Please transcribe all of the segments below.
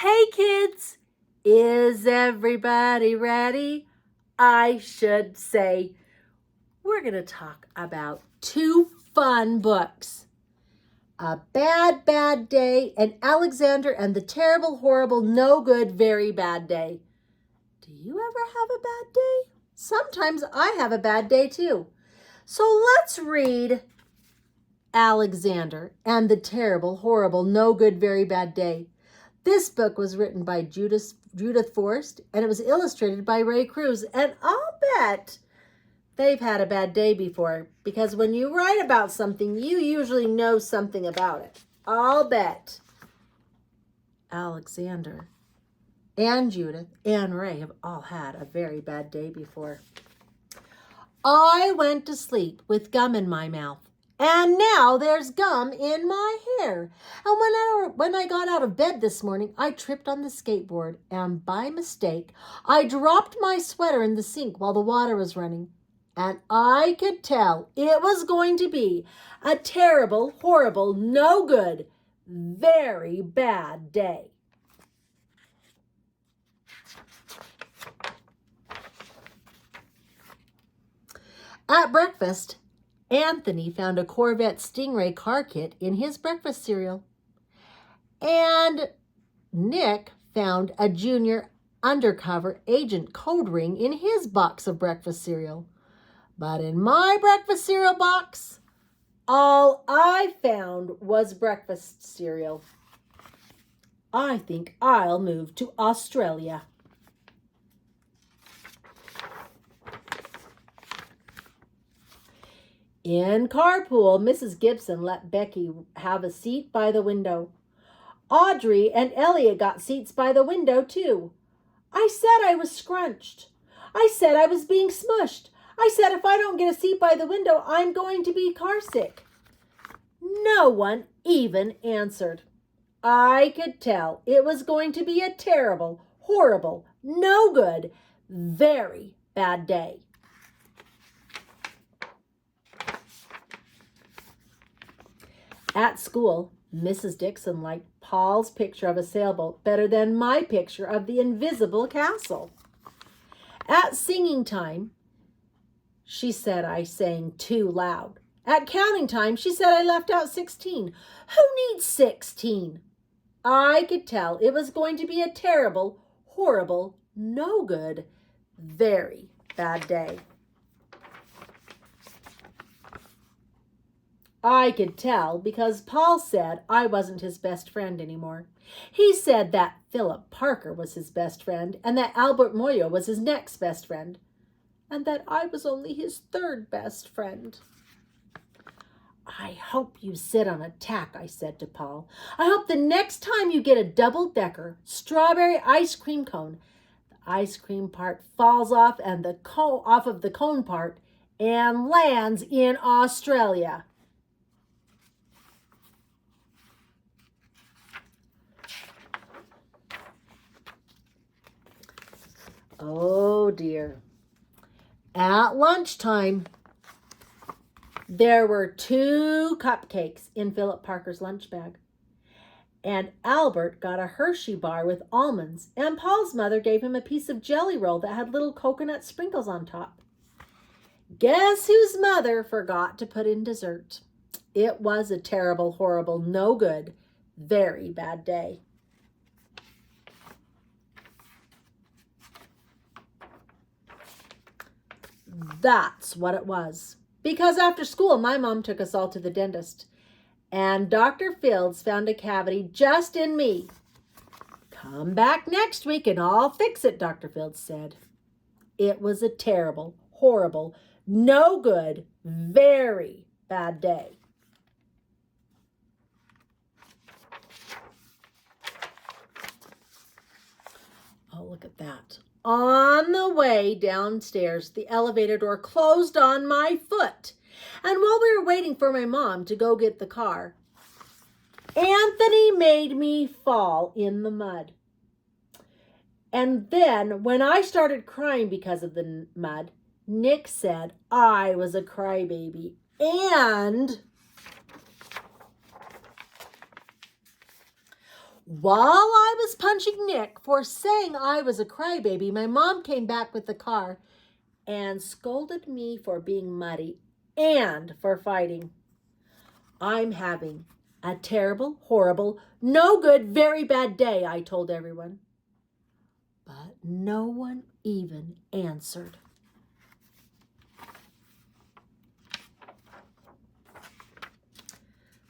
Hey kids, is everybody ready? I should say, we're going to talk about two fun books. A Bad, Bad Day and Alexander and the Terrible, Horrible, No Good, Very Bad Day. Do you ever have a bad day? Sometimes I have a bad day too. So let's read Alexander and the Terrible, Horrible, No Good, Very Bad Day. This book was written by Judith Forst, and it was illustrated by Ray Cruz. And I'll bet they've had a bad day before, because when you write about something, you usually know something about it. I'll bet Alexander and Judith and Ray have all had a very bad day before. I went to sleep with gum in my mouth. And now there's gum in my hair. And when I got out of bed this morning, I tripped on the skateboard. And by mistake, I dropped my sweater in the sink while the water was running. And I could tell it was going to be a terrible, horrible, no good, very bad day. At breakfast, Anthony found a Corvette Stingray car kit in his breakfast cereal. And Nick found a junior undercover agent code ring in his box of breakfast cereal. But in my breakfast cereal box, all I found was breakfast cereal. I think I'll move to Australia. In carpool, Mrs. Gibson let Becky have a seat by the window. Audrey and Elliot got seats by the window, too. I said I was scrunched. I said I was being smushed. I said if I don't get a seat by the window, I'm going to be carsick. No one even answered. I could tell it was going to be a terrible, horrible, no good, very bad day. At school, Mrs. Dixon liked Paul's picture of a sailboat better than my picture of the invisible castle. At singing time, she said I sang too loud. At counting time, she said I left out 16. Who needs 16? I could tell it was going to be a terrible, horrible, no good, very bad day. I could tell because Paul said I wasn't his best friend anymore. He said that Philip Parker was his best friend and that Albert Moyo was his next best friend and that I was only his third best friend. I hope you sit on a tack, I said to Paul. I hope the next time you get a double-decker strawberry ice cream cone, the ice cream part falls off and off of the cone part and lands in Australia. Oh dear. At lunchtime, there were 2 cupcakes in Philip Parker's lunch bag. And Albert got a Hershey bar with almonds, and Paul's mother gave him a piece of jelly roll that had little coconut sprinkles on top. Guess whose mother forgot to put in dessert? It was a terrible, horrible, no good, very bad day. That's what it was. Because after school, my mom took us all to the dentist. And Dr. Fields found a cavity just in me. Come back next week and I'll fix it, Dr. Fields said. It was a terrible, horrible, no good, very bad day. Oh, look at that. On the way downstairs, the elevator door closed on my foot. And while we were waiting for my mom to go get the car, Anthony made me fall in the mud. And then when I started crying because of the mud, Nick said I was a crybaby. And While I was punching Nick for saying I was a crybaby, my mom came back with the car and scolded me for being muddy and for fighting. I'm having a terrible, horrible, no good, very bad day, I told everyone. But no one even answered.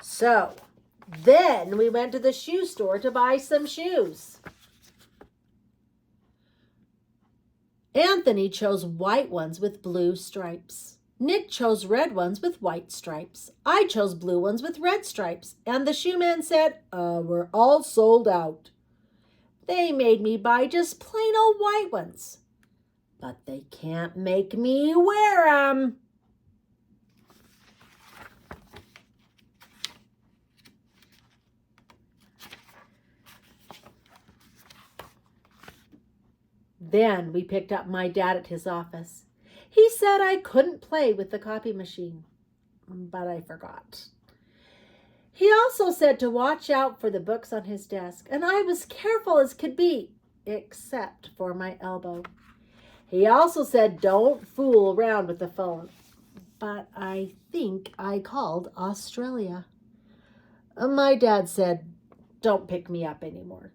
So then we went to the shoe store to buy some shoes. Anthony chose white ones with blue stripes. Nick chose red ones with white stripes. I chose blue ones with red stripes. And the shoe man said, we're all sold out. They made me buy just plain old white ones. But they can't make me wear 'em. Then we picked up my dad at his office. He said I couldn't play with the copy machine, but I forgot. He also said to watch out for the books on his desk, and I was careful as could be, except for my elbow. He also said don't fool around with the phone, but I think I called Australia. My dad said, don't pick me up anymore.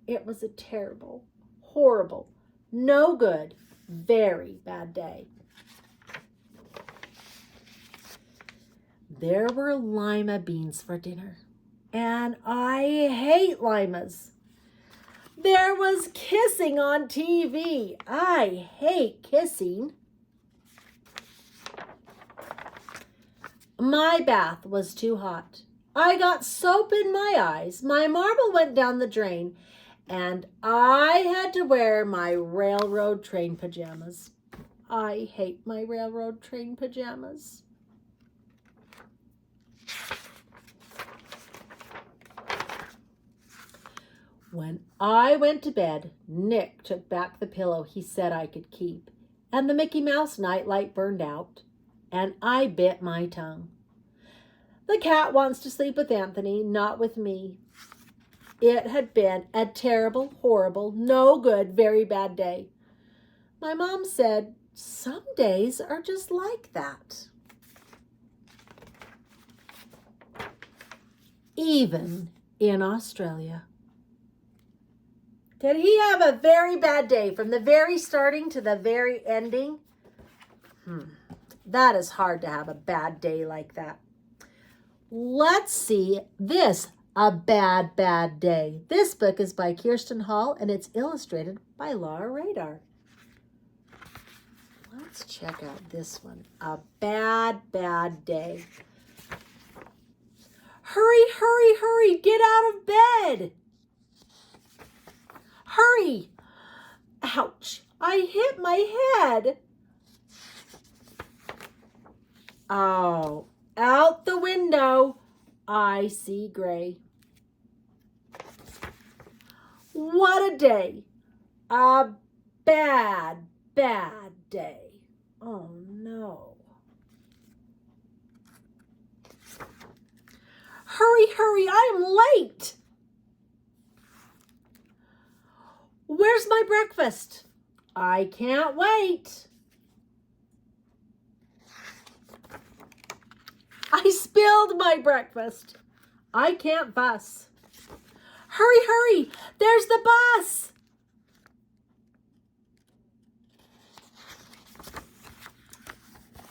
It was a terrible, horrible, no good, very bad day. There were lima beans for dinner, and I hate limas. There was kissing on TV. I hate kissing. My bath was too hot. I got soap in my eyes. My marble went down the drain, and I had to wear my railroad train pajamas. I hate my railroad train pajamas. When I went to bed, Nick took back the pillow he said I could keep, and the Mickey Mouse nightlight burned out, and I bit my tongue. The cat wants to sleep with Anthony, not with me. It had been a terrible, horrible, no good, very bad day. My mom said, some days are just like that. Even in Australia. Did he have a very bad day from the very starting to the very ending? That is hard to have a bad day like that. Let's see this, A Bad, Bad Day. This book is by Kirsten Hall, and it's illustrated by Laura Radar. Let's check out this one, A Bad, Bad Day. Hurry, hurry, hurry, get out of bed. Hurry. Ouch, I hit my head. Oh, out the window, I see gray. What a day. A bad, bad day. Oh, no. Hurry, hurry, I'm late. Where's my breakfast? I can't wait. I spilled my breakfast. I can't fuss. Hurry, hurry, there's the bus.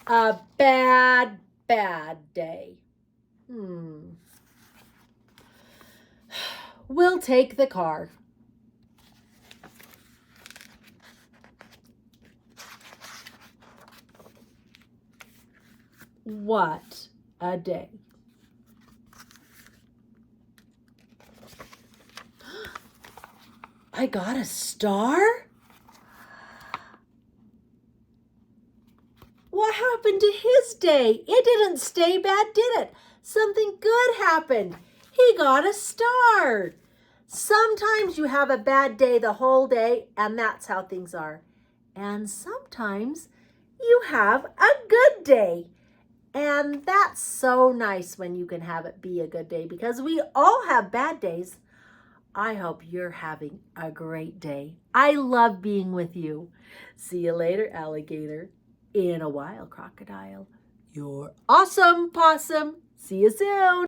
A bad, bad day. We'll take the car. What a day. I got a star? What happened to his day? It didn't stay bad, did it? Something good happened. He got a star. Sometimes you have a bad day the whole day, and that's how things are. And sometimes you have a good day. And that's so nice when you can have it be a good day, because we all have bad days. I hope you're having a great day. I love being with you. See you later, alligator. In a while, crocodile. You're awesome, possum. See you soon.